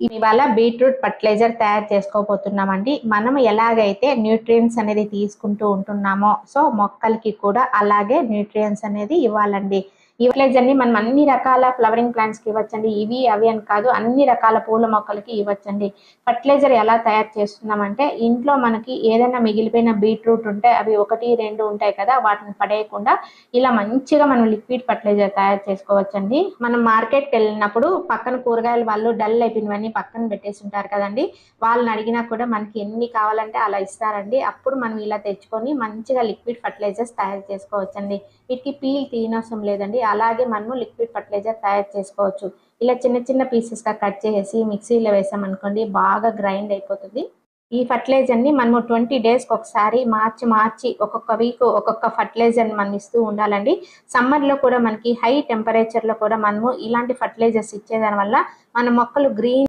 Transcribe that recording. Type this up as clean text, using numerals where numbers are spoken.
ఇవాళ beetroot fertiliser తయారు చేసుకోబోతున్నామండి. మనం ఎలాగైతే న్యూట్రియంట్స్ అనేది తీసుకుంటూ ఉంటున్నామో సో మొక్కలకి కూడా అలాగే న్యూట్రియంట్స్ అనేది ఇవ్వాలండి. ఈ ఫర్టిలైజర్ ని మనం అన్ని రకాల ఫ్లవరింగ్ ప్లాంట్స్ కి ఇవ్వచ్చండి. ఇవి అవి అని కాదు, అన్ని రకాల పూల మొక్కలకి ఇవ్వచ్చండి. ఫర్టిలైజర్ ఎలా తయారు చేస్తున్నామంటే, ఇంట్లో మనకి ఏదైనా మిగిలిపోయిన బీట్రూట్ ఉంటే అవి 1, 2 ఉంటాయి కదా, వాటిని పడేయకుండా ఇలా మంచిగా మనం లిక్విడ్ ఫర్టిలైజర్ తయారు చేసుకోవచ్చండి. మనం మార్కెట్కి వెళ్ళినప్పుడు పక్కన కూరగాయల వాళ్ళు డల్ అయిపోయినవన్నీ పక్కన పెట్టేసి ఉంటారు కదండి, వాళ్ళని అడిగినా కూడా మనకి ఎన్ని కావాలంటే అలా ఇస్తారండి. అప్పుడు మనం ఇలా తెచ్చుకొని మంచిగా లిక్విడ్ ఫర్టిలైజర్స్ తయారు చేసుకోవచ్చండి. వీటికి పీల్ తీయనవసరం లేదండి, అలాగే మనము లిక్విడ్ ఫర్టిలైజర్ తయారు చేసుకోవచ్చు. ఇలా చిన్న చిన్న పీసెస్గా కట్ చేసి మిక్సీలో వేసామనుకోండి, బాగా గ్రైండ్ అయిపోతుంది. ఈ ఫర్టిలైజర్ని మనము 20 డేస్కి ఒకసారి మార్చి ఒక్కొక్క వీక్ ఒక్కొక్క ఫర్టిలైజర్ని మనం ఇస్తూ ఉండాలండి. సమ్మర్లో కూడా మనకి హై టెంపరేచర్లో కూడా మనము ఇలాంటి ఫర్టిలైజర్స్ ఇచ్చేదాని వల్ల మన మొక్కలు గ్రీన్